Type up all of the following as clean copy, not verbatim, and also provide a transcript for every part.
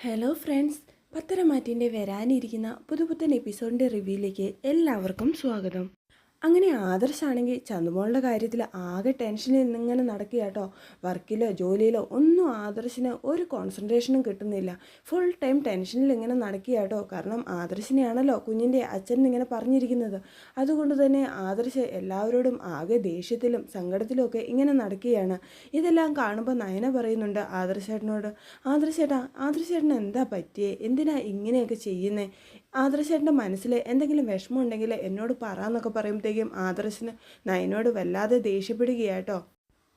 Hello friends, പത്തരമാറ്റിൻ്റെ വരാനിരിക്കുന്ന പുതുപുത്തൻ എപ്പിസോഡിൻ്റെ റിവ്യൂയിലേക്ക് എല്ലാവർക്കും സ്വാഗതം. അങ്ങനെ ആദർശാണെങ്കിൽ ചന്തുമോളുടെ കാര്യത്തിൽ ആകെ ടെൻഷനിൽ നിന്നിങ്ങനെ നടക്കുക കേട്ടോ. വർക്കിലോ ജോലിയിലോ ഒന്നും ആദർശിന് ഒരു കോൺസെൻട്രേഷനും കിട്ടുന്നില്ല. ഫുൾ ടൈം ടെൻഷനിൽ ഇങ്ങനെ നടക്കുക കേട്ടോ. കാരണം ആദർശിനെയാണല്ലോ കുഞ്ഞിൻ്റെ അച്ഛൻ ഇങ്ങനെ പറഞ്ഞിരിക്കുന്നത്. അതുകൊണ്ട് തന്നെ ആദർശ് എല്ലാവരോടും ആകെ ദേഷ്യത്തിലും സങ്കടത്തിലും ഒക്കെ ഇങ്ങനെ നടക്കുകയാണ്. ഇതെല്ലാം കാണുമ്പോൾ നയന പറയുന്നുണ്ട് ആദർശേട്ടനോട്, ആദർശേട്ടന് എന്താ പറ്റിയേ, എന്തിനാ ഇങ്ങനെയൊക്കെ ചെയ്യുന്നേ, ആദർശേട്ടൻ്റെ മനസ്സിൽ എന്തെങ്കിലും വിഷമം ഉണ്ടെങ്കിൽ എന്നോട് പറയാമെന്നൊക്കെ പറയുമ്പോഴത്തേക്കും ആദർശിന് നയനോട് വല്ലാതെ ദേഷ്യപ്പെടുകയാട്ടോ.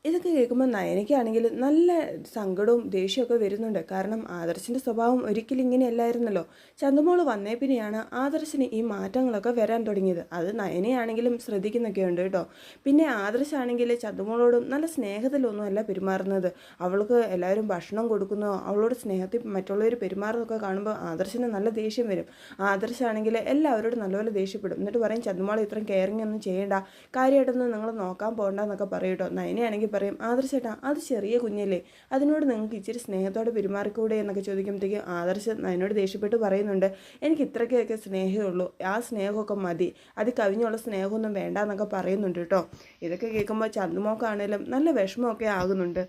ഇതൊക്കെ കേൾക്കുമ്പോൾ നയനയ്ക്കാണെങ്കിൽ നല്ല സങ്കടവും ദേഷ്യമൊക്കെ വരുന്നുണ്ട്. കാരണം ആദർശിൻ്റെ സ്വഭാവം ഒരിക്കലും ഇങ്ങനെയല്ലായിരുന്നല്ലോ. ചന്തുമോൾ വന്നേ പിന്നെയാണ് ആദർശിന് ഈ മാറ്റങ്ങളൊക്കെ വരാൻ തുടങ്ങിയത്. അത് നയനയാണെങ്കിലും ശ്രദ്ധിക്കുന്നൊക്കെ ഉണ്ട് കേട്ടോ. പിന്നെ ആദർശാണെങ്കിൽ ചന്തുമോളോടും നല്ല സ്നേഹത്തിലൊന്നുമല്ല പെരുമാറുന്നത്. അവൾക്ക് എല്ലാവരും ഭക്ഷണം കൊടുക്കുന്നോ അവളോട് സ്നേഹത്തിൽ മറ്റുള്ളവർ പെരുമാറുന്നതൊക്കെ കാണുമ്പോൾ ആദർശിന് നല്ല ദേഷ്യം വരും. ആദർശാണെങ്കിൽ എല്ലാവരോടും നല്ലപോലെ ദേഷ്യപ്പെടും. എന്നിട്ട് പറയും ചന്തുമോൾ ഇത്രയും കെയറിങ് ഒന്നും ചെയ്യേണ്ട, കാര്യമായിട്ടൊന്നും നിങ്ങൾ നോക്കാൻ പോകണ്ടെന്നൊക്കെ പറയും കേട്ടോ. നയനയാണെങ്കിൽ പറയും ആദർശേട്ടാ അത് ചെറിയ കുഞ്ഞല്ലേ, അതിനോട് നിങ്ങൾക്ക് ഇച്ചിരി സ്നേഹത്തോടെ പെരുമാറിക്കൂടെ എന്നൊക്കെ ചോദിക്കുമ്പോഴത്തേക്കും ആദർശ് അതിനോട് ദേഷ്യപ്പെട്ട് പറയുന്നുണ്ട്, എനിക്ക് ഇത്രയ്ക്കൊക്കെ സ്നേഹമേ ഉള്ളൂ, ആ സ്നേഹമൊക്കെ മതി, അത് കവിഞ്ഞുള്ള സ്നേഹമൊന്നും വേണ്ട എന്നൊക്കെ പറയുന്നുണ്ട് കേട്ടോ. ഇതൊക്കെ കേൾക്കുമ്പോൾ ചന്തുമോക്കാണേലും നല്ല വിഷമമൊക്കെ ആകുന്നുണ്ട്.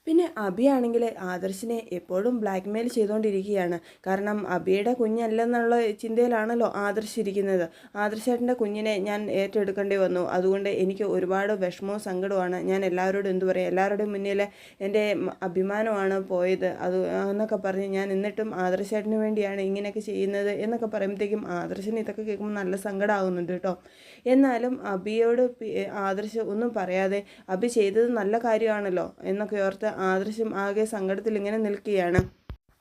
പിന്നെ അബിയാണെങ്കിൽ ആദർശിനെ എപ്പോഴും ബ്ലാക്ക് മെയിൽ ചെയ്തുകൊണ്ടിരിക്കുകയാണ്. കാരണം അബിയുടെ കുഞ്ഞല്ലെന്നുള്ള ചിന്തയിലാണല്ലോ ആദർശിരിക്കുന്നത്. ആദർശേട്ടൻ്റെ കുഞ്ഞിനെ ഞാൻ ഏറ്റെടുക്കേണ്ടി വന്നു, അതുകൊണ്ട് എനിക്ക് ഒരുപാട് വിഷമവും സങ്കടവുമാണ്. ഞാൻ എല്ലാവരോടും എന്തു പറയും, എല്ലാവരുടെയും മുന്നിൽ എൻ്റെ അഭിമാനമാണ് പോയത്, അത് എന്നൊക്കെ പറഞ്ഞ് ഞാൻ എന്നിട്ടും ആദർശേട്ടന് വേണ്ടിയാണ് ഇങ്ങനെയൊക്കെ ചെയ്യുന്നത് എന്നൊക്കെ പറയുമ്പോഴത്തേക്കും ആദർശിന് ഇതൊക്കെ കേൾക്കുമ്പോൾ നല്ല സങ്കടമാകുന്നുണ്ട് കേട്ടോ. എന്നാലും അബിയോട് ആദർശ് ഒന്നും പറയാതെ അബി ചെയ്തത് നല്ല കാര്യമാണല്ലോ എന്നൊക്കെ ഓർത്ത് ആദർശം ആകെ സങ്കടത്തിൽ ഇങ്ങനെ നിൽക്കുകയാണ്.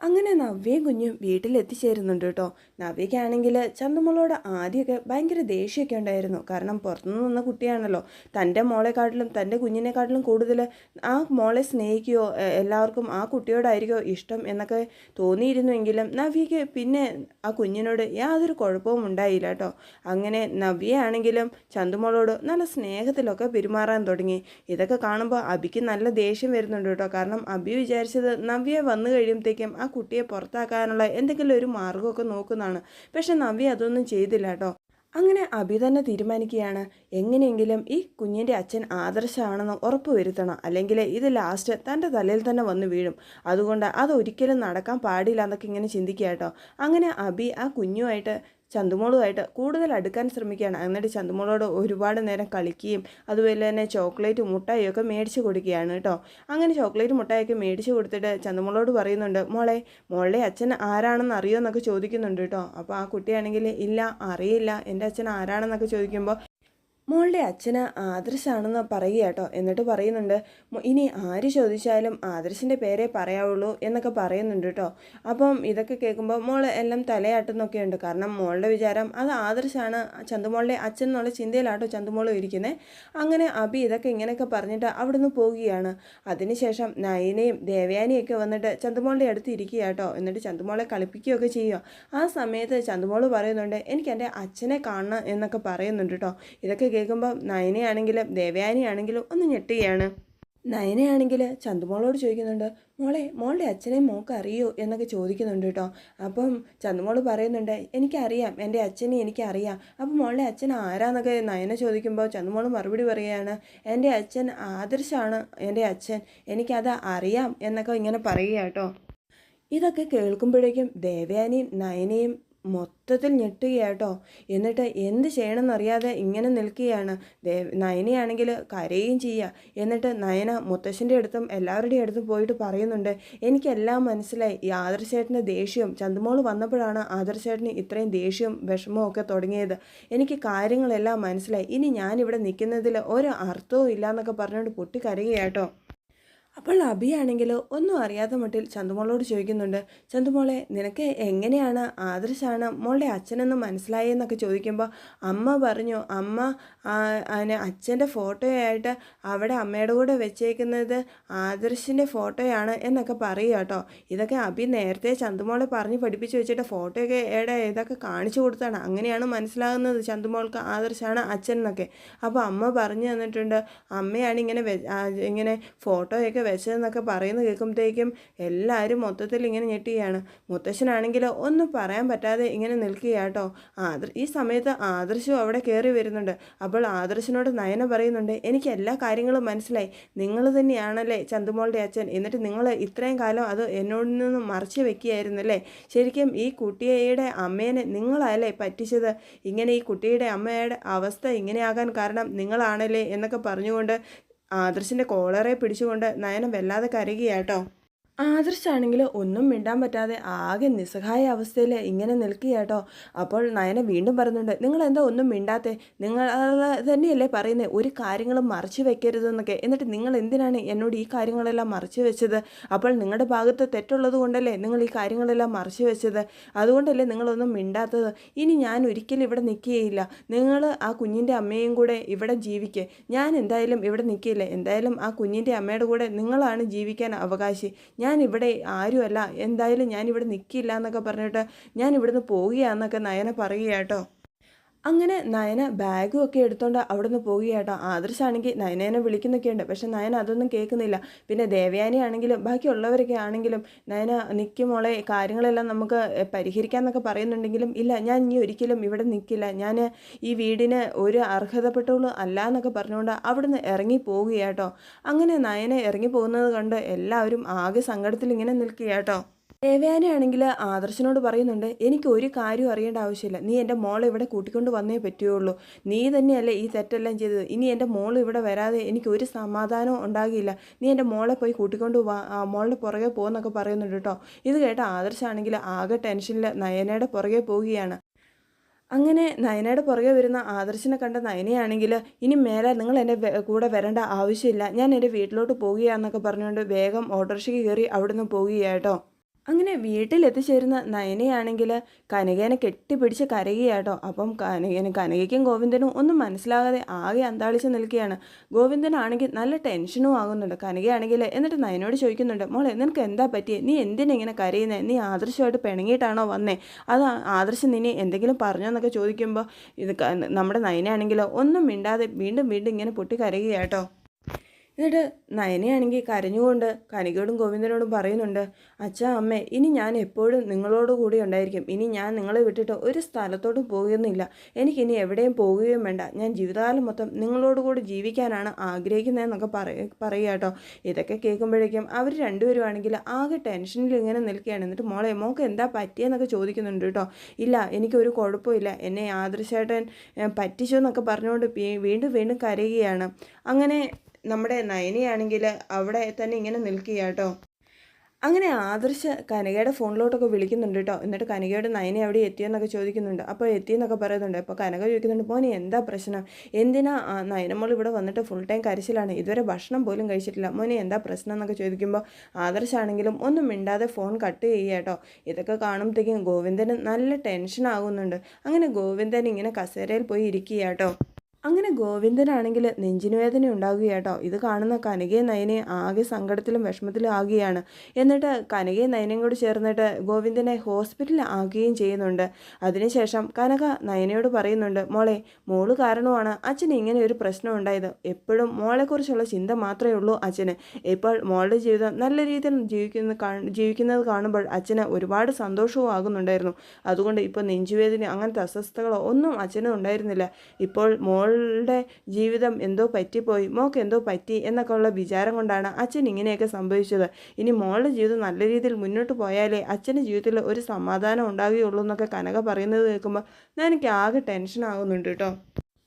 അങ്ങനെ നവ്യയും കുഞ്ഞും വീട്ടിലെത്തിച്ചേരുന്നുണ്ട് കേട്ടോ. നവ്യയ്ക്കാണെങ്കിൽ ചന്തുമോളോട് ആദ്യമൊക്കെ ഭയങ്കര ദേഷ്യമൊക്കെ ഉണ്ടായിരുന്നു. കാരണം പുറത്തുനിന്ന് വന്ന കുട്ടിയാണല്ലോ, തൻ്റെ മോളെക്കാട്ടിലും തൻ്റെ കുഞ്ഞിനെക്കാട്ടിലും കൂടുതൽ ആ മോളെ സ്നേഹിക്കുകയോ എല്ലാവർക്കും ആ കുട്ടിയോടായിരിക്കോ ഇഷ്ടം എന്നൊക്കെ തോന്നിയിരുന്നുവെങ്കിലും നവ്യയ്ക്ക് പിന്നെ ആ കുഞ്ഞിനോട് യാതൊരു കുഴപ്പവും ഉണ്ടായില്ല കേട്ടോ. അങ്ങനെ നവ്യയാണെങ്കിലും ചന്തുമോളോട് നല്ല സ്നേഹത്തിലൊക്കെ പെരുമാറാൻ തുടങ്ങി. ഇതൊക്കെ കാണുമ്പോൾ അബിക്ക് നല്ല ദേഷ്യം വരുന്നുണ്ട് കേട്ടോ. കാരണം അബി വിചാരിച്ചത് നവ്യ വന്നു കഴിയുമ്പോഴത്തേക്കും ആ കുട്ടിയെ പുറത്താക്കാനുള്ള എന്തെങ്കിലും ഒരു മാർഗമൊക്കെ നോക്കുന്നതാണ്. പക്ഷെ നവ്യ അതൊന്നും ചെയ്തില്ല കേട്ടോ. അങ്ങനെ അഭി തന്നെ തീരുമാനിക്കുകയാണ്, എങ്ങനെയെങ്കിലും ഈ കുഞ്ഞിൻ്റെ അച്ഛൻ ആദർശമാണെന്ന് ഉറപ്പ് വരുത്തണം, അല്ലെങ്കിൽ ഇത് ലാസ്റ്റ് തൻ്റെ തലയിൽ തന്നെ വന്ന് വീഴും, അതുകൊണ്ട് അതൊരിക്കലും നടക്കാൻ പാടില്ല എന്നൊക്കെ ഇങ്ങനെ ചിന്തിക്കുക കേട്ടോ. അങ്ങനെ അഭി ആ കുഞ്ഞുമായിട്ട് ചന്തുമോളുമായിട്ട് കൂടുതൽ അടുക്കാൻ ശ്രമിക്കുകയാണ്. എന്നിട്ട് ചന്തുമോളോട് ഒരുപാട് നേരം കളിക്കുകയും അതുപോലെ തന്നെ ചോക്ലേറ്റ് മുട്ടായിയൊക്കെ മേടിച്ച് കൊടുക്കുകയാണ് കേട്ടോ. അങ്ങനെ ചോക്ലേറ്റ് മുട്ടായിയൊക്കെ മേടിച്ച് കൊടുത്തിട്ട് ചന്തുമോളോട് പറയുന്നുണ്ട്, മോളുടെ അച്ഛൻ ആരാണെന്ന് അറിയോ എന്നൊക്കെ ചോദിക്കുന്നുണ്ട് കേട്ടോ. അപ്പോൾ ആ കുട്ടിയാണെങ്കിൽ ഇല്ല അറിയില്ല, എൻ്റെ അച്ഛൻ ആരാണെന്നൊക്കെ ചോദിക്കുമ്പോൾ മോളുടെ അച്ഛന് ആദർശാണെന്ന് പറയുക കേട്ടോ. എന്നിട്ട് പറയുന്നുണ്ട്, ഇനി ആര് ചോദിച്ചാലും ആദർശിൻ്റെ പേരേ പറയാവുള്ളൂ എന്നൊക്കെ പറയുന്നുണ്ട് കേട്ടോ. അപ്പം ഇതൊക്കെ കേൾക്കുമ്പോൾ മോൾ എല്ലാം തലയാട്ടുന്നൊക്കെ ഉണ്ട്. കാരണം മോളുടെ വിചാരം അത് ആദർശാണ് ചന്തുമോളുടെ അച്ഛൻ എന്നുള്ള ചിന്തയിലാട്ടോ ചന്തുമോൾ ഇരിക്കുന്നത്. അങ്ങനെ അബി ഇതൊക്കെ ഇങ്ങനെയൊക്കെ പറഞ്ഞിട്ട് അവിടെ നിന്ന് പോവുകയാണ്. അതിനുശേഷം നയനയും ദേവയാനിയൊക്കെ വന്നിട്ട് ചന്തുമോളുടെ അടുത്ത് ഇരിക്കുക കേട്ടോ. എന്നിട്ട് ചന്തുമോളെ കളിപ്പിക്കുകയൊക്കെ ചെയ്യുക. ആ സമയത്ത് ചന്തുമോൾ പറയുന്നുണ്ട്, എനിക്ക് എൻ്റെ അച്ഛനെ കാണണം എന്നൊക്കെ പറയുന്നുണ്ട് കേട്ടോ. ഇതൊക്കെ കേൾക്കുമ്പോൾ നയനയാണെങ്കിലും ദേവയാനിയാണെങ്കിലും ഒന്ന് ഞെട്ടുകയാണ്. നയനയാണെങ്കിൽ ചന്തുമോളോട് ചോദിക്കുന്നുണ്ട്, മോളുടെ അച്ഛനെ മോൾക്ക് അറിയോ എന്നൊക്കെ ചോദിക്കുന്നുണ്ട് കേട്ടോ. അപ്പം ചന്തുമോൾ പറയുന്നുണ്ട്, എനിക്കറിയാം, എൻ്റെ അച്ഛനെ എനിക്കറിയാം. അപ്പം മോളുടെ അച്ഛൻ ആരാന്നൊക്കെ നയന ചോദിക്കുമ്പോൾ ചന്തുമോൾ മറുപടി പറയുകയാണ്, എൻ്റെ അച്ഛൻ ആദർശാണ് എൻ്റെ അച്ഛൻ, എനിക്കത് അറിയാം എന്നൊക്കെ ഇങ്ങനെ പറയുക കേട്ടോ. ഇതൊക്കെ കേൾക്കുമ്പോഴേക്കും ദേവയാനിയും നയനയും മൊത്തത്തിൽ ഞെട്ടുകയാട്ടോ. എന്നിട്ട് എന്ത് ചെയ്യണമെന്നറിയാതെ ഇങ്ങനെ നിൽക്കുകയാണ്. നയനയാണെങ്കിൽ കരയുകയും ചെയ്യുക. എന്നിട്ട് നയന മുത്തശ്ശൻ്റെ അടുത്തും എല്ലാവരുടെയും അടുത്തും പോയിട്ട് പറയുന്നുണ്ട്, എനിക്കെല്ലാം മനസ്സിലായി, ഈ ആദർശേട്ടൻ്റെ ദേഷ്യവും ചന്തുമോൾ വന്നപ്പോഴാണ് ആദർശേട്ടന് ഇത്രയും ദേഷ്യവും വിഷമവും ഒക്കെ തുടങ്ങിയത്. എനിക്ക് കാര്യങ്ങളെല്ലാം മനസ്സിലായി, ഇനി ഞാനിവിടെ നിൽക്കുന്നതിൽ ഒരു അർത്ഥവും ഇല്ല എന്നൊക്കെ പറഞ്ഞുകൊണ്ട് പൊട്ടിക്കരയുകയാട്ടോ. അപ്പോൾ അബിയാണെങ്കിൽ ഒന്നും അറിയാത്ത മട്ടിൽ ചന്തുമോളോട് ചോദിക്കുന്നുണ്ട്, ചന്തുമോളെ നിനക്ക് എങ്ങനെയാണ് ആദർശാണ് മോളുടെ അച്ഛനെന്ന് മനസ്സിലായെന്നൊക്കെ ചോദിക്കുമ്പോൾ അമ്മ പറഞ്ഞു, അമ്മ അച്ഛൻ്റെ ഫോട്ടോയായിട്ട് അവിടെ അമ്മയുടെ കൂടെ വെച്ചേക്കുന്നത് ആദർശിൻ്റെ ഫോട്ടോയാണ് എന്നൊക്കെ പറയുക കേട്ടോ. ഇതൊക്കെ അബി നേരത്തെ ചന്തുമോളെ പറഞ്ഞ് പഠിപ്പിച്ച് വെച്ചിട്ട് ഫോട്ടോയൊക്കെ ഇതൊക്കെ കാണിച്ചു കൊടുത്താണ്. അങ്ങനെയാണ് മനസ്സിലാകുന്നത് ചന്തുമോൾക്ക് ആദർശാണ് അച്ഛൻ എന്നൊക്കെ. അപ്പോൾ അമ്മ പറഞ്ഞു തന്നിട്ടുണ്ട്, അമ്മയാണ് ഇങ്ങനെ ഫോട്ടോയൊക്കെ വെച്ചതെന്നൊക്കെ പറയുന്നത് കേൾക്കുമ്പോഴത്തേക്കും എല്ലാവരും മൊത്തത്തിൽ ഇങ്ങനെ ഞെട്ടുകയാണ്. മുത്തശ്ശനാണെങ്കിൽ ഒന്നും പറയാൻ പറ്റാതെ ഇങ്ങനെ നിൽക്കുകയാട്ടോ. ഈ സമയത്ത് ആദർശവും അവിടെ കയറി വരുന്നുണ്ട്. അപ്പോൾ ആദർശനോട് നയന പറയുന്നുണ്ട്, എനിക്ക് എല്ലാ കാര്യങ്ങളും മനസ്സിലായി. നിങ്ങൾ തന്നെയാണല്ലേ ചന്തുമോളുടെ അച്ഛൻ. എന്നിട്ട് നിങ്ങൾ ഇത്രയും കാലം അത് എന്നോട് നിന്നും മറച്ചു വെക്കുകയായിരുന്നല്ലേ. ശരിക്കും ഈ കുട്ടിയുടെ അമ്മേനെ നിങ്ങളല്ലേ പറ്റിച്ചത്. ഇങ്ങനെ ഈ കുട്ടിയുടെ അമ്മയുടെ അവസ്ഥ ഇങ്ങനെയാകാൻ കാരണം നിങ്ങളാണല്ലേ എന്നൊക്കെ പറഞ്ഞുകൊണ്ട് ആദർശിൻ്റെ കോളറെ പിടിച്ചുകൊണ്ട് നയന വല്ലാതെ കരയുകയാട്ടോ. ആദർശാണെങ്കിൽ ഒന്നും മിണ്ടാൻ പറ്റാതെ ആകെ നിസ്സഹായ അവസ്ഥയിൽ ഇങ്ങനെ നിൽക്കുകയാട്ടോ. അപ്പോൾ നയന വീണ്ടും പറയുന്നുണ്ട്, നിങ്ങളെന്താ ഒന്നും മിണ്ടാത്തെ? നിങ്ങൾ തന്നെയല്ലേ പറയുന്നത് ഒരു കാര്യങ്ങളും മറച്ചു വെക്കരുതെന്നൊക്കെ. എന്നിട്ട് നിങ്ങൾ എന്തിനാണ് എന്നോട് ഈ കാര്യങ്ങളെല്ലാം മറച്ചു വെച്ചത്? അപ്പോൾ നിങ്ങളുടെ ഭാഗത്ത് തെറ്റുള്ളത് കൊണ്ടല്ലേ നിങ്ങൾ ഈ കാര്യങ്ങളെല്ലാം മറച്ചു വെച്ചത്. അതുകൊണ്ടല്ലേ നിങ്ങളൊന്നും മിണ്ടാത്തത്. ഇനി ഞാൻ ഒരിക്കലും ഇവിടെ നിൽക്കുകയില്ല. നിങ്ങൾ ആ കുഞ്ഞിൻ്റെ അമ്മയും കൂടെ ഇവിടെ ജീവിക്കുക. ഞാൻ എന്തായാലും ഇവിടെ നിൽക്കില്ല. എന്തായാലും ആ കുഞ്ഞിൻ്റെ അമ്മയുടെ കൂടെ നിങ്ങളാണ് ജീവിക്കാൻ അവകാശി. ഞാൻ ഇവിടെ ആരുമല്ല. എന്തായാലും ഞാനിവിടെ നിൽക്കില്ല എന്നൊക്കെ പറഞ്ഞിട്ട് ഞാൻ ഇവിടുന്ന് പോവുകയാണെന്നൊക്കെ നയന പറയുക കേട്ടോ. അങ്ങനെ നയന ബാഗും ഒക്കെ എടുത്തുകൊണ്ട് അവിടെ നിന്ന് പോവുകയാട്ടോ. ആദർശാണെങ്കിൽ നയനേനെ വിളിക്കുന്നൊക്കെ ഉണ്ട്. പക്ഷെ നയന അതൊന്നും കേൾക്കുന്നില്ല. പിന്നെ ദേവയാനി ആണെങ്കിലും ബാക്കിയുള്ളവരൊക്കെ ആണെങ്കിലും നയന നിൽക്കുമോളെ കാര്യങ്ങളെല്ലാം നമുക്ക് പരിഹരിക്കാമെന്നൊക്കെ പറയുന്നുണ്ടെങ്കിലും ഇല്ല, ഞാൻ ഇനി ഒരിക്കലും ഇവിടെ നിൽക്കില്ല. ഞാൻ ഈ വീടിന് ഒരു അർഹതപ്പെട്ടുള്ളൂ അല്ല എന്നൊക്കെ പറഞ്ഞുകൊണ്ട് അവിടെ നിന്ന് ഇറങ്ങി പോവുകയാട്ടോ. അങ്ങനെ നയന ഇറങ്ങി പോകുന്നത് കണ്ട് എല്ലാവരും ആകെ സങ്കടത്തിൽ ഇങ്ങനെ നിൽക്കുകയാട്ടോ. ദേവയാനിയാണെങ്കിൽ ആദർശനോട് പറയുന്നുണ്ട്, എനിക്ക് ഒരു കാര്യവും അറിയേണ്ട ആവശ്യമില്ല. നീ എൻ്റെ മോളെ ഇവിടെ കൂട്ടിക്കൊണ്ട് വന്നേ പറ്റുകയുള്ളൂ. നീ തന്നെയല്ലേ ഈ തെറ്റെല്ലാം ചെയ്തത്. ഇനി എൻ്റെ മോൾ ഇവിടെ വരാതെ എനിക്ക് ഒരു സമാധാനവും ഉണ്ടാകില്ല. നീ എൻ്റെ മോളെ പോയി കൂട്ടിക്കൊണ്ട് വാ, മോളുടെ പുറകെ പോകുന്നൊക്കെ പറയുന്നുണ്ട് കേട്ടോ. ഇത് കേട്ട ആദർശാണെങ്കിൽ ആകെ ടെൻഷനിൽ നയനയുടെ പുറകെ പോവുകയാണ്. അങ്ങനെ നയനയുടെ പുറകെ വരുന്ന ആദർശിനെ കണ്ട നയനയാണെങ്കിൽ ഇനി മേലെ നിങ്ങൾ എൻ്റെ കൂടെ വരേണ്ട ആവശ്യമില്ല, ഞാൻ എൻ്റെ വീട്ടിലോട്ട് പോവുകയാണെന്നൊക്കെ പറഞ്ഞുകൊണ്ട് വേഗം ഓട്ടോറിക്ഷയ്ക്ക് കയറി അവിടെ നിന്ന് പോവുകയാട്ടോ. അങ്ങനെ വീട്ടിലെത്തിച്ചേരുന്ന നയനയാണെങ്കിൽ കനകേനെ കെട്ടിപ്പിടിച്ച് കരയുകയാട്ടോ. അപ്പം കനകയ്ക്കും ഗോവിന്ദനും ഒന്നും മനസ്സിലാകാതെ ആകെ അന്താളിച്ച് നിൽക്കുകയാണ്. ഗോവിന്ദനാണെങ്കിൽ നല്ല ടെൻഷനും ആകുന്നുണ്ട്. കനകയാണെങ്കിൽ എന്നിട്ട് നയനോട് ചോദിക്കുന്നുണ്ട്, മോളെ നിനക്ക് എന്താ പറ്റിയേ? നീ എന്തിനെങ്ങനെ കരയുന്നേ? നീ ആദർശമായിട്ട് പിണങ്ങിയിട്ടാണോ വന്നേ? അത് ആദർശം നിന്നെ എന്തെങ്കിലും പറഞ്ഞോ എന്നൊക്കെ ചോദിക്കുമ്പോൾ നമ്മുടെ നയനയാണെങ്കിൽ ഒന്നും മിണ്ടാതെ വീണ്ടും വീണ്ടും ഇങ്ങനെ പൊട്ടി കരയുകയാട്ടോ. എന്നിട്ട് നയനയാണെങ്കിൽ കരഞ്ഞുകൊണ്ട് കനികയോടും ഗോവിന്ദനോടും പറയുന്നുണ്ട്, അച്ഛാ അമ്മേ, ഇനി ഞാൻ എപ്പോഴും നിങ്ങളോട് കൂടി ഉണ്ടായിരിക്കും. ഇനി ഞാൻ നിങ്ങളെ വിട്ടിട്ട് ഒരു സ്ഥലത്തോട്ടും പോകുന്നില്ല. എനിക്കിനി എവിടെയും പോകുകയും വേണ്ട. ഞാൻ ജീവിതകാലം മൊത്തം നിങ്ങളോട് കൂടി ജീവിക്കാനാണ് ആഗ്രഹിക്കുന്നതെന്നൊക്കെ പറയുക കേട്ടോ. ഇതൊക്കെ കേൾക്കുമ്പോഴേക്കും അവർ രണ്ടുപേരും ആണെങ്കിൽ ആകെ ടെൻഷനിൽ ഇങ്ങനെ നിൽക്കുകയാണ്. എന്നിട്ട് മോൾക്ക് എന്താ പറ്റിയെന്നൊക്കെ ചോദിക്കുന്നുണ്ട് കേട്ടോ. ഇല്ല, എനിക്കൊരു കുഴപ്പമില്ല, എന്നെ ആദർശേട്ടൻ പറ്റിച്ചു എന്നൊക്കെ പറഞ്ഞുകൊണ്ട് വീണ്ടും വീണ്ടും കരയുകയാണ്. അങ്ങനെ നമ്മുടെ നയനയാണെങ്കിൽ അവിടെ തന്നെ ഇങ്ങനെ നിൽക്കുക കേട്ടോ. അങ്ങനെ ആദർശ് കനകയുടെ ഫോണിലോട്ടൊക്കെ വിളിക്കുന്നുണ്ട് കേട്ടോ. എന്നിട്ട് കനകയുടെ നയനെ അവിടെ എത്തിയെന്നൊക്കെ ചോദിക്കുന്നുണ്ട്. അപ്പോൾ എത്തിയെന്നൊക്കെ പറയുന്നുണ്ട്. അപ്പോൾ കനക ചോദിക്കുന്നുണ്ട്, മോനെ എന്താ പ്രശ്നം? എന്തിനാ നയനമോൾ ഇവിടെ വന്നിട്ട് ഫുൾ ടൈം കരച്ചിലാണ്, ഇതുവരെ ഭക്ഷണം പോലും കഴിച്ചിട്ടില്ല. മോനെ എന്താ പ്രശ്നം എന്നൊക്കെ ചോദിക്കുമ്പോൾ ആദർശാണെങ്കിലും ഒന്നും മിണ്ടാതെ ഫോൺ കട്ട് ചെയ്യുക കേട്ടോ. ഇതൊക്കെ കാണുമ്പോഴത്തേക്കും ഗോവിന്ദന് നല്ല ടെൻഷൻ ആകുന്നുണ്ട്. അങ്ങനെ ഗോവിന്ദൻ ഇങ്ങനെ കസേരയിൽ പോയി ഇരിക്കുക കേട്ടോ. അങ്ങനെ ഗോവിന്ദനാണെങ്കിൽ നെഞ്ചിന് വേദന ഉണ്ടാകുക കേട്ടോ. ഇത് കാണുന്ന കനകയും നയനയും ആകെ സങ്കടത്തിലും വിഷമത്തിലും ആകുകയാണ്. എന്നിട്ട് കനകയും നയനയും കൂടി ചേർന്നിട്ട് ഗോവിന്ദനെ ഹോസ്പിറ്റലിൽ ആക്കുകയും ചെയ്യുന്നുണ്ട്. അതിനുശേഷം കനക നയനയോട് പറയുന്നുണ്ട്, മോള് കാരണമാണ് അച്ഛന് ഇങ്ങനെ ഒരു പ്രശ്നം ഉണ്ടായത്. എപ്പോഴും മോളെക്കുറിച്ചുള്ള ചിന്ത മാത്രമേ ഉള്ളൂ അച്ഛന്. ഇപ്പോൾ മോളുടെ ജീവിതം നല്ല രീതിയിൽ ജീവിക്കുന്നത് കാണുമ്പോൾ അച്ഛന് ഒരുപാട് സന്തോഷവും ആകുന്നുണ്ടായിരുന്നു. അതുകൊണ്ട് ഇപ്പോൾ നെഞ്ചുവേദന അങ്ങനത്തെ അസ്വസ്ഥതകളോ ഒന്നും അച്ഛനും ഉണ്ടായിരുന്നില്ല. ഇപ്പോൾ മോളുടെ ജീവിതം എന്തോ പറ്റിപ്പോയി, മോൾക്ക് എന്തോ പറ്റി എന്നൊക്കെ ഉള്ള വിചാരം കൊണ്ടാണ് അച്ഛൻ ഇങ്ങനെയൊക്കെ സംഭവിച്ചത്. ഇനി മോളുടെ ജീവിതം നല്ല രീതിയിൽ മുന്നോട്ട് പോയാലേ അച്ഛൻ്റെ ജീവിതത്തിൽ ഒരു സമാധാനം ഉണ്ടാകുകയുള്ളൂ എന്നൊക്കെ കനക പറയുന്നത് കേൾക്കുമ്പോൾ എനിക്ക് ആകെ ടെൻഷൻ ആകുന്നുണ്ട് കേട്ടോ.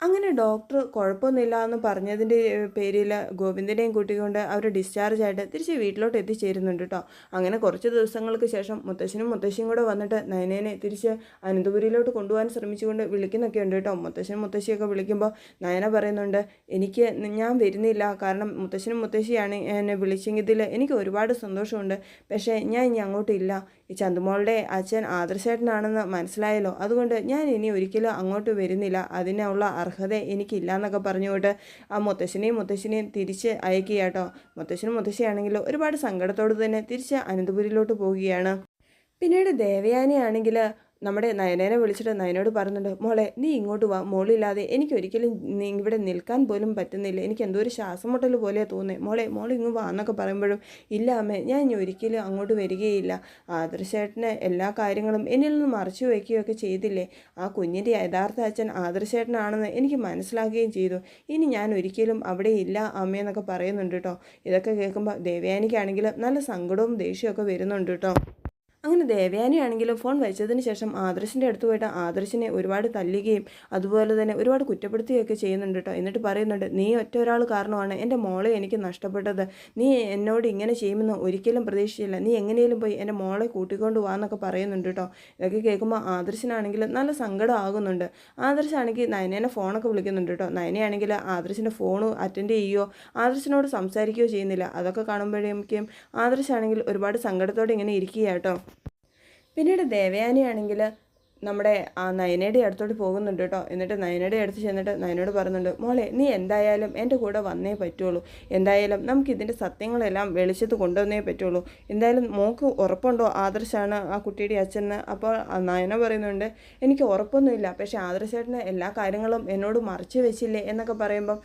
അങ്ങനെ ഡോക്ടർ കുഴപ്പമൊന്നുമില്ല എന്ന് പറഞ്ഞതിൻ്റെ പേരിൽ ഗോവിന്ദനെയും കൂട്ടിക്കൊണ്ട് അവർ ഡിസ്ചാർജ് ആയിട്ട് തിരിച്ച് വീട്ടിലോട്ട് എത്തിച്ചേരുന്നുണ്ട് കേട്ടോ. അങ്ങനെ കുറച്ച് ദിവസങ്ങൾക്ക് ശേഷം മുത്തശ്ശനും മുത്തശ്ശിയും കൂടെ വന്നിട്ട് നയനേനെ തിരിച്ച് അനന്തപുരിയിലോട്ട് കൊണ്ടുപോകാൻ ശ്രമിച്ചുകൊണ്ട് വിളിക്കുന്നൊക്കെ ഉണ്ട് കേട്ടോ. മുത്തശ്ശനും മുത്തശ്ശിയൊക്കെ വിളിക്കുമ്പോൾ നയന പറയുന്നുണ്ട്, ഞാൻ വരുന്നില്ല, കാരണം മുത്തശ്ശനും മുത്തശ്ശിയാണ് എന്നെ വിളിച്ചെങ്കിൽ എനിക്ക് ഒരുപാട് സന്തോഷമുണ്ട്. പക്ഷേ ഞാൻ ഇനി അങ്ങോട്ടില്ല. ഈ ചന്തുമോളുടെ അച്ഛൻ ആദർശേട്ടനാണെന്ന് മനസ്സിലായല്ലോ, അതുകൊണ്ട് ഞാൻ ഇനി ഒരിക്കലും അങ്ങോട്ട് വരുന്നില്ല. അതിനുള്ള അർഹത എനിക്കില്ല എന്നൊക്കെ പറഞ്ഞുകൊണ്ട് ആ മുത്തശ്ശനെയും തിരിച്ച് അയക്കുക കേട്ടോ. മുത്തശ്ശനും മുത്തശ്ശിയാണെങ്കിലും ഒരുപാട് സങ്കടത്തോട് തന്നെ തിരിച്ച് അനന്തപുരിയിലോട്ട് പോവുകയാണ്. പിന്നീട് ദേവയാനിയാണെങ്കിൽ നമ്മുടെ നയനേനെ വിളിച്ചിട്ട് നയനോട് പറയുന്നുണ്ട്, മോളെ നീ ഇങ്ങോട്ട് വാ, മോളില്ലാതെ എനിക്കൊരിക്കലും ഇവിടെ നിൽക്കാൻ പോലും പറ്റുന്നില്ല, എനിക്ക് എന്തോ ഒരു ശ്വാസം മുട്ടൽ പോലെയാണ് തോന്നുന്നത്, മോളെ ഇങ്ങ് വാ എന്നൊക്കെ പറയുമ്പോഴും ഇല്ല അമ്മേ, ഞാൻ ഇനി ഒരിക്കലും അങ്ങോട്ട് വരികയില്ല. ആദർശേട്ടന് എല്ലാ കാര്യങ്ങളും എന്നിൽ നിന്ന് മറച്ചു വയ്ക്കുകയൊക്കെ ചെയ്തില്ലേ, ആ കുഞ്ഞിൻ്റെ യഥാർത്ഥ അച്ഛൻ ആദർശേട്ടനാണെന്ന് എനിക്ക് മനസ്സിലാക്കുകയും ചെയ്തു. ഇനി ഞാൻ ഒരിക്കലും അവിടെ ഇല്ല അമ്മയെന്നൊക്കെ പറയുന്നുണ്ട് കേട്ടോ. ഇതൊക്കെ കേൾക്കുമ്പോൾ ദേവയാനിക്കാണെങ്കിൽ നല്ല സങ്കടവും ദേഷ്യമൊക്കെ വരുന്നുണ്ട് കേട്ടോ. അങ്ങനെ ദേവയാനിയാണെങ്കിലും ഫോൺ വെച്ചതിന് ശേഷം ആദർശിൻ്റെ അടുത്ത് പോയിട്ട് ആദർശിനെ ഒരുപാട് തല്ലുകയും അതുപോലെ തന്നെ ഒരുപാട് കുറ്റപ്പെടുത്തുകയൊക്കെ ചെയ്യുന്നുണ്ട് കേട്ടോ. എന്നിട്ട് പറയുന്നുണ്ട്, നീ ഒറ്റ ഒരാൾ കാരണമാണ് എൻ്റെ മോളെ എനിക്ക് നഷ്ടപ്പെട്ടത്, നീ എന്നോട് ഇങ്ങനെ ചെയ്യുമെന്ന് ഒരിക്കലും പ്രതീക്ഷിച്ചില്ല, നീ എങ്ങനെയും പോയി എൻ്റെ മോളെ കൂട്ടിക്കൊണ്ട് പോകാമെന്നൊക്കെ പറയുന്നുണ്ട് കേട്ടോ. ഇതൊക്കെ കേൾക്കുമ്പോൾ ആദർശിനാണെങ്കിൽ നല്ല സങ്കടം ആകുന്നുണ്ട്. ആദർശാണെങ്കിൽ നയനേനെ ഫോണൊക്കെ വിളിക്കുന്നുണ്ട് കേട്ടോ. നയനയാണെങ്കിൽ ആദർശിൻ്റെ ഫോൺ അറ്റൻഡ് ചെയ്യുകയോ ആദർശിനോട് സംസാരിക്കുകയോ ചെയ്യുന്നില്ല. അതൊക്കെ കാണുമ്പോഴേക്കും ആദർശാണെങ്കിൽ ഒരുപാട് സങ്കടത്തോടെ ഇങ്ങനെ ഇരിക്കുക കേട്ടോ. പിന്നീട് ദേവയാനിയാണെങ്കിൽ നമ്മുടെ ആ നയനയുടെ അടുത്തോട്ട് പോകുന്നുണ്ട് കേട്ടോ. എന്നിട്ട് നയനയുടെ അടുത്ത് ചെന്നിട്ട് നയനോട് പറയുന്നുണ്ട്, മോളെ നീ എന്തായാലും എൻ്റെ കൂടെ വന്നേ പറ്റുള്ളൂ, എന്തായാലും നമുക്കിതിൻ്റെ സത്യങ്ങളെല്ലാം വെളിച്ചത്ത് കൊണ്ടുവന്നേ പറ്റുള്ളൂ, എന്തായാലും മോൾക്ക് ഉറപ്പുണ്ടോ ആദർശാണ് ആ കുട്ടിയുടെ അച്ഛന്? അപ്പോൾ നയന പറയുന്നുണ്ട്, എനിക്ക് ഉറപ്പൊന്നുമില്ല, പക്ഷേ ആദർശേട്ടന് എല്ലാ കാര്യങ്ങളും എന്നോട് മറച്ചു വെച്ചില്ലേ എന്നൊക്കെ പറയുമ്പം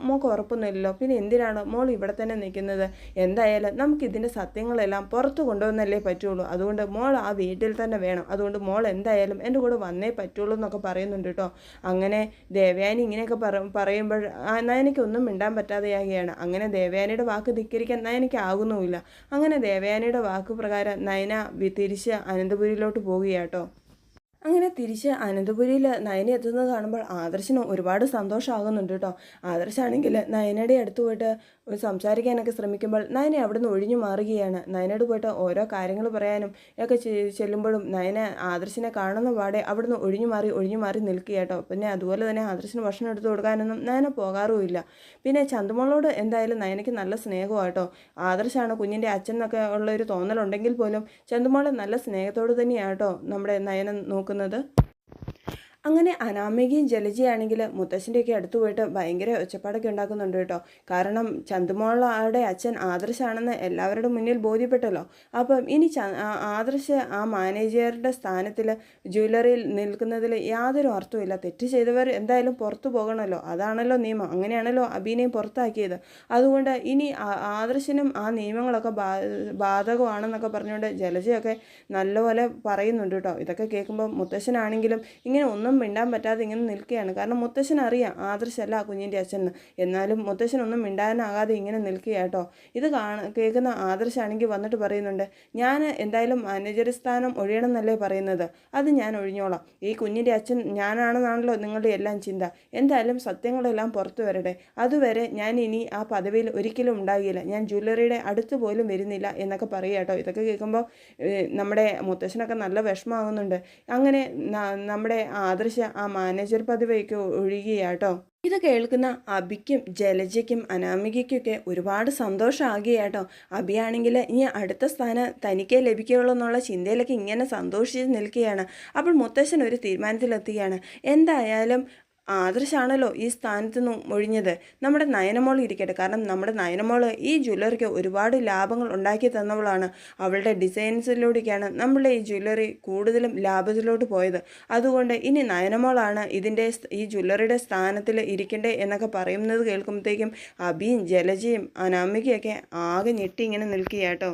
മോൾക്ക് ഉറപ്പൊന്നുമില്ലല്ലോ, പിന്നെ എന്തിനാണ് മോൾ ഇവിടെ തന്നെ നിൽക്കുന്നത്? എന്തായാലും നമുക്കിതിൻ്റെ സത്യങ്ങളെല്ലാം പുറത്ത് കൊണ്ടുവന്നല്ലേ പറ്റുള്ളൂ, അതുകൊണ്ട് മോൾ ആ വീട്ടിൽ തന്നെ വേണം, അതുകൊണ്ട് മോൾ എന്തായാലും എൻ്റെ കൂടെ വന്നേ പറ്റുള്ളൂ എന്നൊക്കെ പറയുന്നുണ്ട് കേട്ടോ. അങ്ങനെ ദേവയാനി ഇങ്ങനെയൊക്കെ പറയുമ്പോൾ നയനയ്ക്കൊന്നും മിണ്ടാൻ പറ്റാതെയാകുകയാണ്. അങ്ങനെ ദേവയാനിയുടെ വാക്ക് ധിക്കരിക്കാൻ നയനയ്ക്ക് ആകുന്നുമില്ല. അങ്ങനെ ദേവയാനിയുടെ വാക്ക് പ്രകാരം നയന തിരിച്ച് അനന്തപുരിയിലോട്ട് പോവുകയാട്ടോ. അങ്ങനെ തിരിച്ച് അനന്തപുരിയിൽ നയന എത്തുന്നത് കാണുമ്പോൾ ആദർശിന് ഒരുപാട് സന്തോഷമാകുന്നുണ്ട് കേട്ടോ. ആദർശാണെങ്കിൽ നയനയുടെ അടുത്ത് പോയിട്ട് സംസാരിക്കാനൊക്കെ ശ്രമിക്കുമ്പോൾ നയന അവിടുന്ന് ഒഴിഞ്ഞു മാറുകയാണ്. നയനയോട് പോയിട്ട് ഓരോ കാര്യങ്ങൾ പറയാനും ഒക്കെ ചെല്ലുമ്പോഴും നയന ആദർശിനെ കാണുന്ന പാടെ അവിടുന്ന് ഒഴിഞ്ഞു മാറി നിൽക്കുക കേട്ടോ. പിന്നെ അതുപോലെ തന്നെ ആദർശിന് ഭക്ഷണം എടുത്തു കൊടുക്കാനൊന്നും നയന പോകാറുമില്ല. പിന്നെ ചന്തുമോളോട് എന്തായാലും നയനയ്ക്ക് നല്ല സ്നേഹമാട്ടോ. ആദർശാണ് കുഞ്ഞിൻ്റെ അച്ഛൻ എന്നൊക്കെ ഉള്ളൊരു തോന്നലുണ്ടെങ്കിൽ പോലും ചന്തുമോളെ നല്ല സ്നേഹത്തോട് തന്നെയാട്ടോ നമ്മുടെ നയന നോക്കുന്നത്. അങ്ങനെ അനാമികയും ജലജയാണെങ്കിൽ മുത്തശ്ശൻ്റെയൊക്കെ അടുത്ത് പോയിട്ട് ഭയങ്കര ഒച്ചപ്പാടൊക്കെ ഉണ്ടാക്കുന്നുണ്ട് കേട്ടോ. കാരണം ചന്തുമോളുടെ അച്ഛൻ ആദർശാണെന്ന് എല്ലാവരുടെ മുന്നിൽ ബോധ്യപ്പെട്ടല്ലോ. അപ്പം ഇനി ആദർശ് ആ മാനേജറുടെ സ്ഥാനത്തിൽ ജ്വല്ലറിയിൽ നിൽക്കുന്നതിൽ യാതൊരു അർത്ഥമില്ല. തെറ്റ് ചെയ്തവർ എന്തായാലും പുറത്തു പോകണമല്ലോ, അതാണല്ലോ നിയമം, അങ്ങനെയാണല്ലോ അബീനെയും പുറത്താക്കിയത്. അതുകൊണ്ട് ഇനി ആദർശിനും ആ നിയമങ്ങളൊക്കെ ബാധകമാണെന്നൊക്കെ പറഞ്ഞുകൊണ്ട് ജലജയൊക്കെ നല്ലപോലെ പറയുന്നുണ്ട് കേട്ടോ. ഇതൊക്കെ കേൾക്കുമ്പോൾ മുത്തശ്ശനാണെങ്കിലും ഇങ്ങനെ ഒന്നും മിണ്ടാൻ പറ്റാതെ ഇങ്ങനെ നിൽക്കുകയാണ്. കാരണം മുത്തശ്ശൻ അറിയാം ആദർശല്ല കുഞ്ഞിൻ്റെ അച്ഛന്, എന്നാലും മുത്തശ്ശനൊന്നും മിണ്ടാനാകാതെ ഇങ്ങനെ നിൽക്കുക കേട്ടോ. ഇത് കേൾക്കുന്ന ആദർശാണെങ്കിൽ വന്നിട്ട് പറയുന്നുണ്ട്, ഞാൻ എന്തായാലും മാനേജർ സ്ഥാനം ഒഴിയണമെന്നല്ലേ പറയുന്നത്, അത് ഞാൻ ഒഴിഞ്ഞോളാം, ഈ കുഞ്ഞിൻ്റെ അച്ഛൻ ഞാനാണെന്നാണല്ലോ നിങ്ങളുടെ എല്ലാം ചിന്ത, എന്തായാലും സത്യങ്ങളെല്ലാം പുറത്തു വരട്ടെ, അതുവരെ ഞാൻ ഇനി ആ പദവിയിൽ ഒരിക്കലും ഉണ്ടാകില്ല, ഞാൻ ജ്വല്ലറിയുടെ അടുത്ത് പോലും വരുന്നില്ല എന്നൊക്കെ പറയുക കേട്ടോ. ഇതൊക്കെ കേൾക്കുമ്പോൾ നമ്മുടെ മുത്തശ്ശനൊക്കെ നല്ല വിഷമമാകുന്നുണ്ട്. അങ്ങനെ നമ്മുടെ ആദർശ ആ മാനേജർ പദവിയൊക്കെ ഒഴിയുകയാട്ടോ. ഇത് കേൾക്കുന്ന അബിക്കും ജലജയ്ക്കും അനാമികയ്ക്കൊക്കെ ഒരുപാട് സന്തോഷമാകുകയാട്ടോ. അബിയാണെങ്കിൽ ഇനി അടുത്ത സ്ഥാനം തനിക്കേ ലഭിക്കുകയുള്ളൂ എന്നുള്ള ചിന്തയിലൊക്കെ ഇങ്ങനെ സന്തോഷിച്ച് നിൽക്കുകയാണ്. അപ്പോൾ മുത്തശ്ശൻ ഒരു തീരുമാനത്തിലെത്തുകയാണ്. എന്തായാലും ആദർശാണല്ലോ ഈ സ്ഥാനത്ത് നിന്ന് ഒഴിഞ്ഞത്, നമ്മുടെ നയനമോൾ ഇരിക്കട്ടെ, കാരണം നമ്മുടെ നയനമോൾ ഈ ജ്വല്ലറിക്ക് ഒരുപാട് ലാഭങ്ങൾ ഉണ്ടാക്കി തന്നവളാണ്, അവളുടെ ഡിസൈൻസിലൂടെയൊക്കെയാണ് നമ്മളുടെ ഈ ജ്വല്ലറി കൂടുതലും ലാഭത്തിലോട്ട് പോയത്, അതുകൊണ്ട് ഇനി നയനമോളാണ് ഈ ജ്വല്ലറിയുടെ സ്ഥാനത്തിൽ ഇരിക്കണ്ടേ എന്നൊക്കെ പറയുന്നത് കേൾക്കുമ്പോഴത്തേക്കും അബിയും ജലജയും അനാമികയൊക്കെ ആകെ ഞെട്ടി ഇങ്ങനെ നിൽക്കുക കേട്ടോ.